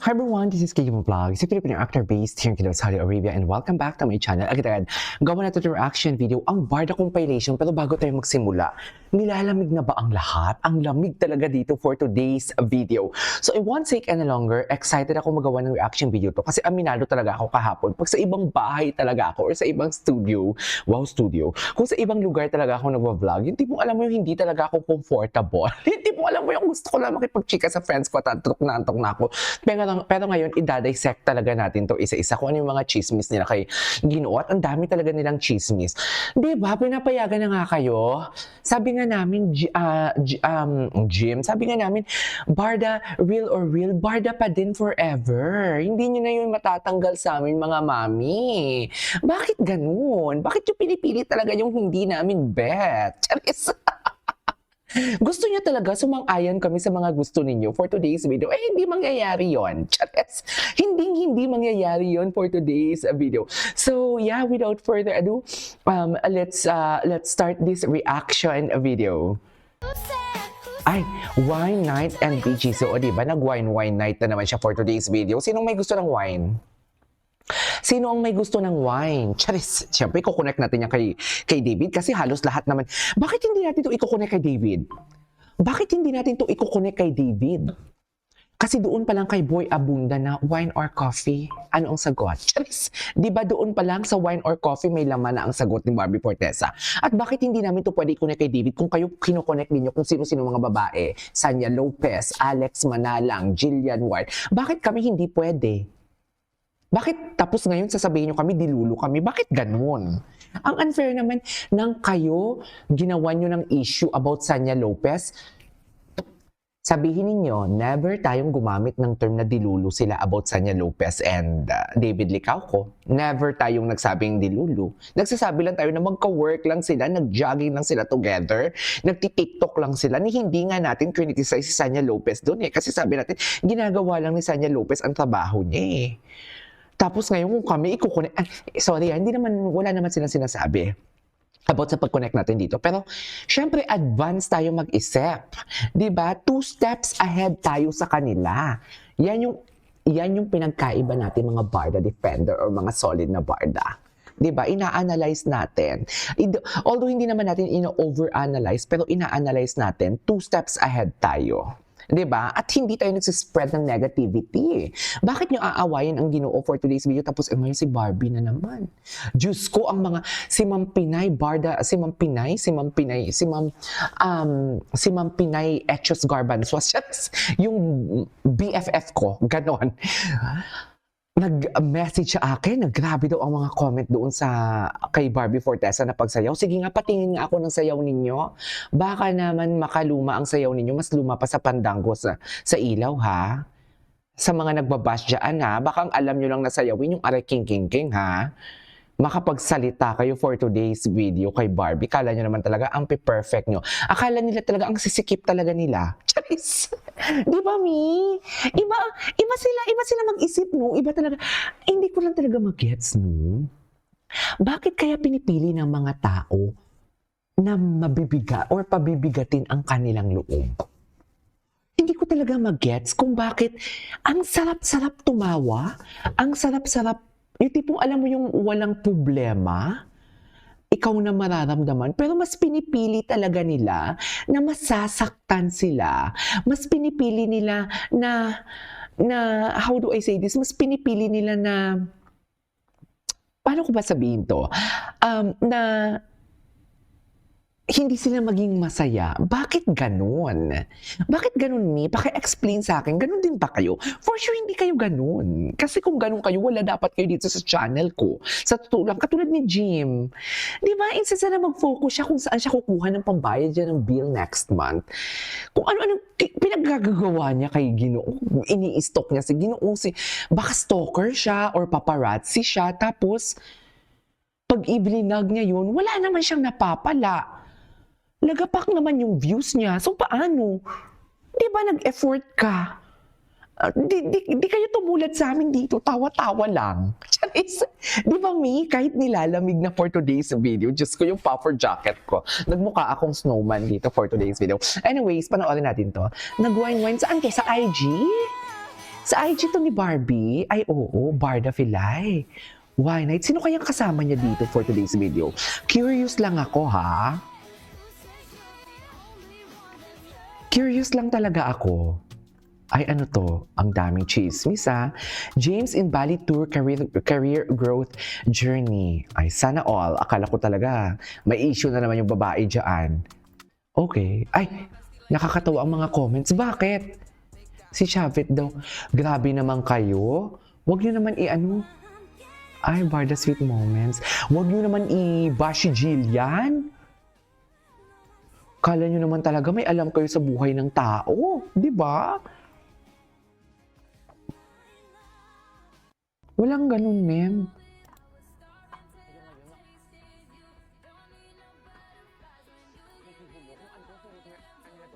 Hi everyone, this is Kiko Vlog, si Filipino actor based here in Saudi Arabia and welcome back to my channel. Agad-agad, gawa natin yung reaction video, ang Barda compilation. Pero bago tayo magsimula, nilalamig na ba ang lahat? Ang lamig talaga dito for today's video. So I won't take any longer, excited ako magawa ng reaction video to kasi aminado talaga ako kahapon. Pag sa ibang bahay talaga ako or sa ibang studio, kung sa ibang lugar talaga ako nagwa-vlog, yung tipong alam mo yung hindi talaga ako comfortable. Yung tipong alam mo yung gusto ko lang makipag-chika sa friends ko at antok na ako. Pero ngayon, idadissect talaga natin to isa-isa kung ano yung mga chismis nila kay Ginoo at ang dami talaga nilang chismis. Diba? Pinapayagan na nga kayo. Sabi nga namin, Jim, sabi nga namin, Barda, real or real, Barda pa din forever. Hindi nyo na yun matatanggal sa amin, mga mami. Bakit ganun? Bakit yung pinipili talaga yung hindi namin bet? Charis. Gusto niya talaga sumang-ayon kami sa mga gusto ninyo for today's video. Eh, hindi mangyayari yon. Chares. Hindi mangyayari yon for today's video. So, yeah, without further ado, let's start this reaction video. Ay, wine night and BG. So, o diba, nag-wine night na naman siya for today's video. Sinong may gusto ng wine? Sino ang may gusto ng wine? Charis. Siyempre, i-connect natin yan kay David kasi halos lahat naman. Bakit hindi natin ito i-connect kay David? Bakit hindi natin ito i-connect kay David? Kasi doon pa lang kay Boy Abunda na wine or coffee, ano ang sagot? Charis. Di ba doon pa lang sa wine or coffee may laman na ang sagot ni Barbie Fortesa? At bakit hindi namin ito pwede i-connect kay David kung kayo kinoconnect ninyo kung sino-sino mga babae? Sanya Lopez, Alex Manalang, Jillian Ward. Bakit kami hindi pwede? Bakit tapos ngayon sasabihin nyo kami, dilulo kami? Bakit ganun? Ang unfair naman nang kayo ginawa nyo ng issue about Sanya Lopez. Sabihin ninyo, never tayong gumamit ng term na dilulo sila about Sanya Lopez and David Licauco. Never tayong nagsabing dilulo. Nagsasabi lang tayo na magka-work lang sila, nag-jogging lang sila together, nagti-TikTok lang sila, ni hindi nga natin criticize si Sanya Lopez doon eh. Kasi sabi natin, ginagawa lang ni Sanya Lopez ang trabaho niya eh. Tapos ngayon kung kami i-connect, wala naman silang sinasabi about sa pag-connect natin dito. Pero, syempre, advance tayo mag-isip. Diba? 2 steps ahead tayo sa kanila. Yan yung pinagkaiba natin mga Barda defender or mga solid na Barda. Diba? Ina-analyze natin. Although hindi naman natin ina-overanalyze, pero ina-analyze natin 2 steps ahead tayo. Diba? At hindi tayo nagsispread ng negativity. Bakit nyo aawayin ang Ginoo for today's video tapos ngayon si Barbie na naman? Diyos ko, ang mga si Ma'am Pinay, Barda, si Ma'am Pinay Echos Garbanzos, yung BFF ko, ganon. Nag-message sa akin, grabe daw ang mga comment doon kay Barbie Fortesa na pagsayaw. Sige nga, patingin nga ako ng sayaw ninyo. Baka naman makaluma ang sayaw ninyo, mas luma pa sa pandango sa ilaw ha. Sa mga nagbabash dyan ha, baka ang alam nyo lang na sayawin yung aray king ha. Makapagsalita kayo for today's video kay Barbie. Kala nyo naman talaga ang perfect nyo. Akala nila talaga ang sisikip talaga nila. Charis! Di ba, Mi? Iba sila mag-isip, no? Iba talaga. Hindi ko lang talaga mag-gets, no? Bakit kaya pinipili ng mga tao na mabibiga or pabibigatin ang kanilang loob? Hindi ko talaga mag-gets kung bakit ang sarap-sarap tumawa, ang sarap-sarap, yung tipong alam mo yung walang problema, ikaw na mararamdaman, pero mas pinipili talaga nila na masasaktan sila. Mas pinipili nila na how do I say this? Mas pinipili nila na, paano ko ba sabihin to? Na hindi sila maging masaya. Bakit ganun? Bakit ganun, Mi? Paki-explain sa akin. Ganun din ba kayo? For sure, hindi kayo ganun. Kasi kung ganun kayo, wala dapat kayo dito sa channel ko. Sa totoo lang, katulad ni Jim. Di ba? Instead na mag-focus siya kung saan siya kukuha ng pambayad dyan ng bill next month. Kung ano-ano pinaggagawa niya kay Ginoo. Ini-stalk niya si Ginoo. Baka stalker siya or paparazzi siya. Tapos, pag iblinag niya yun, wala naman siyang napapala. Nagapak naman yung views niya. So, paano? Di ba nag-effort ka? Di kayo tumulad sa amin dito. Tawa-tawa lang. Charis. Di ba, Mi? Kahit nilalamig na for today's video, Diyos ko yung puffer jacket ko. Nagmukha akong snowman dito for today's video. Anyways, panoorin natin to. Nag-wine-wine. Saan kayo? Sa IG? Sa IG to ni Barbie? Ay, oo, Barda Filay. Why night? Sino kayang kasama niya dito for today's video? Curious lang ako, ha? Curious lang talaga ako. Ay, ano to? Ang daming chismis, ha? James in Bali Tour career Growth Journey. Ay, sana all. Akala ko talaga may issue na naman yung babae dyan. Okay. Ay, nakakatawa ang mga comments. Bakit? Si Shavit daw, grabe naman kayo. Huwag niyo naman i-ano. Ay, Barda Sweet Moments. Huwag niyo naman i-bash si Jillian. Kala niyo naman talaga may alam kayo sa buhay ng tao. Di ba? Walang ganun, ma'am.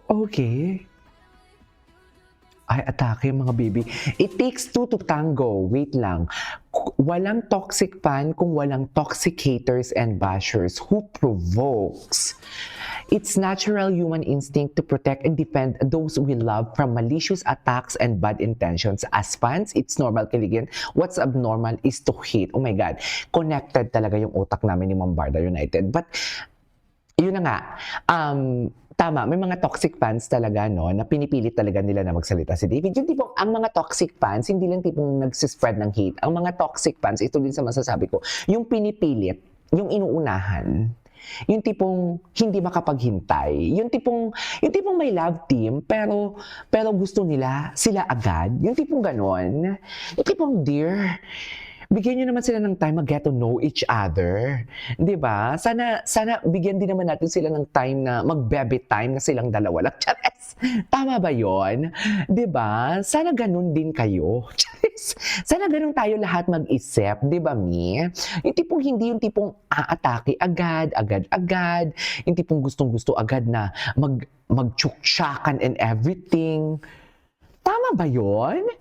Okay. Ay, atake mga baby. It takes two to tango. Wait lang. Walang toxic fan kung walang toxic haters and bashers. Who provokes? It's natural human instinct to protect and defend those we love from malicious attacks and bad intentions. As fans, it's normal kiligin. What's abnormal is to hate. Oh my God. Connected talaga yung utak namin ni Mambarda United. But, yun na nga. Tama, may mga toxic fans talaga, no, na pinipilit talaga nila na magsalita si David. Yung tipong, ang mga toxic fans, hindi lang tipong nagsispread ng hate. Ang mga toxic fans, ito din sa masasabi ko, yung pinipilit, yung inuunahan, yung tipong hindi makapaghintay, yung tipong may love team, pero gusto nila sila agad, yung tipong ganon, yung tipong dear, bigyan nyo naman sila ng time mag-get to know each other. Di ba? Sana bigyan din naman natin sila ng time na mag-bebe time na silang dalawa lang. Charis! Tama ba yon? Di ba? Sana ganun din kayo. Charis! Sana ganun tayo lahat mag-isip. Di ba, Mi? Yung tipong hindi yung tipong aatake agad. Yung tipong gustong-gusto agad na mag-tsuksyakan and everything. Tama ba yon?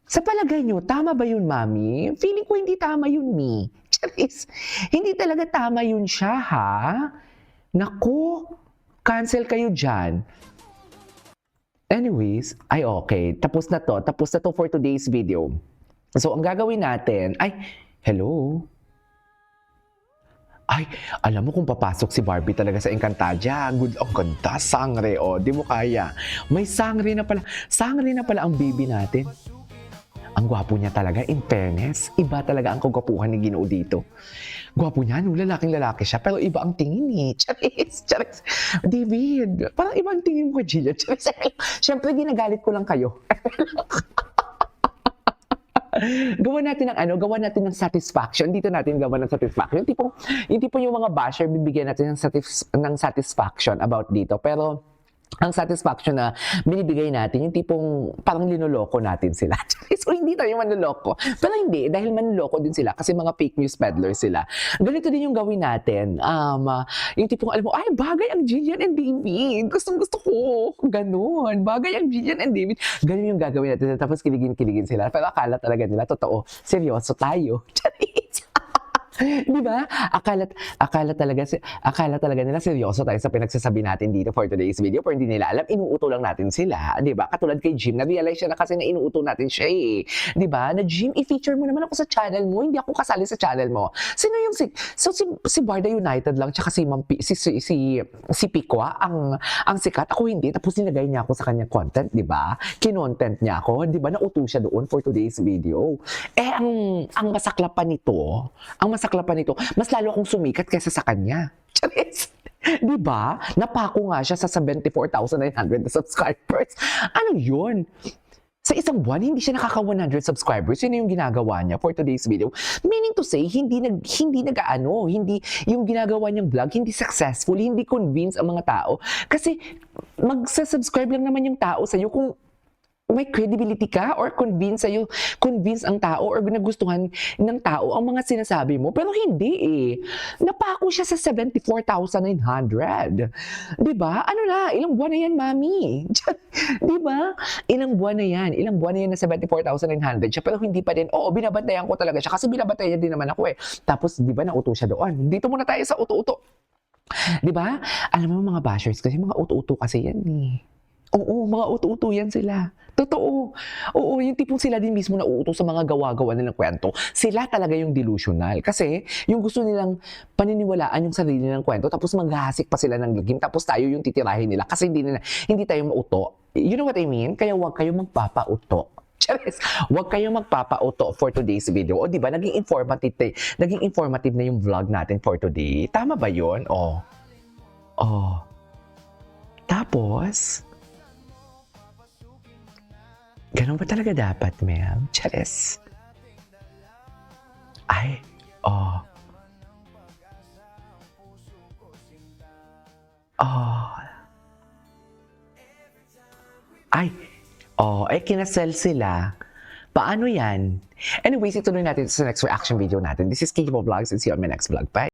Sa palagay nyo, tama ba yun, Mami? Feeling ko hindi tama yun, Mi. Charis, hindi talaga tama yun siya, ha? Naku, cancel kayo dyan. Anyways, ay okay. Tapos na to for today's video. So, ang gagawin natin, ay, hello? Ay, alam mo kung papasok si Barbie talaga sa Encantadia. Good, ang ganda, sangre, oh. Di mo kaya. May sangre na pala. Sangre na pala ang baby natin. Ang gwapo niya talaga, in fairness. Iba talaga ang kagwapuhan ni Ginoo dito. Gwapo niya, no? Lalaking-lalaki siya, pero iba ang tingin eh. Charis. David, parang iba ang tingin mo kay Gillian. Charis. Siyempre, ginagalit ko lang kayo. Gawa natin ng satisfaction. Dito natin gawa ng satisfaction. Yung tipong yung mga basher, bibigyan natin ng satisfaction about dito. Pero, ang satisfaction na binibigay natin, yung tipong parang linoloko natin sila. So, hindi tayo manloloko. Pero hindi, dahil manloloko din sila kasi mga fake news peddlers sila. Ganito din yung gawin natin. Yung tipong, alam mo, ay, bagay ang Jillian and David. Gustong-gusto ko. Ganun. Bagay ang Jillian and David. Ganun yung gagawin natin. Tapos kiligin sila. Pero akala talaga nila, totoo, seryoso tayo. Charis! Di ba? Akala talaga nila seryoso tayo sa pinagsasabi natin dito for today's video, pero hindi nila alam, inuuto lang natin sila. Di ba? Katulad kay Jim, na-realize siya na kasi na inuuto natin siya eh. Di ba? Na Jim, i-feature mo naman ako sa channel mo, hindi ako kasali sa channel mo. Sino yung si Barda United lang, tsaka si Pikwa, ang sikat, ako hindi, tapos nilagay niya ako sa kanyang content, di ba? Kinontent niya ako, di ba? Nauto siya doon for today's video. Eh, ang masaklapan nito, mas lalo akong sumikat kaysa sa kanya. Charis! Di ba? Napako nga siya sa 74,900 na subscribers. Ano yun? Sa isang buwan, hindi siya nakaka-100 subscribers. Yun yung ginagawa niya for today's video. Meaning to say, hindi yung ginagawa niyang vlog, hindi successful, hindi convince ang mga tao. Kasi, magsa-subscribe lang naman yung tao sa'yo kung may credibility ka or convince ang tao or nagustuhan ng tao ang mga sinasabi mo. Pero hindi eh. Napako siya sa 74,900. Diba? Ano na? Ilang buwan na yan, Mami? Diba? Ilang buwan na yan na 74,900 siya. Pero hindi pa din. Oo, binabantayan ko talaga siya. Kasi binabantayan din naman ako eh. Tapos, diba, nauto siya doon. Dito muna tayo sa uto-uto. Diba? Alam mo mga bashers kasi mga uto-uto kasi yan eh. Oo, mga uto-uto yan sila. Totoo. Oo, yung tipong sila din mismo nauuto sa mga gawa-gawa nilang kwento. Sila talaga yung delusional. Kasi yung gusto nilang paniniwalaan yung sarili nilang kwento tapos maghahasik pa sila ng lagim tapos tayo yung titirahin nila kasi hindi tayo mauto. You know what I mean? Kaya huwag kayong magpapauto. Charis, huwag kayong magpapauto for today's video. O di ba, naging informative na yung vlog natin for today. Tama ba yun? Oh. Oh. Tapos, ganun ba talaga dapat, Mel? Charis. Ay, oh. Oh. Ay, oh, kinasal sila. Paano yan? Anyways, ituloy natin sa next reaction video natin. This is Kiko Vlogs and see you on my next vlog. Bye!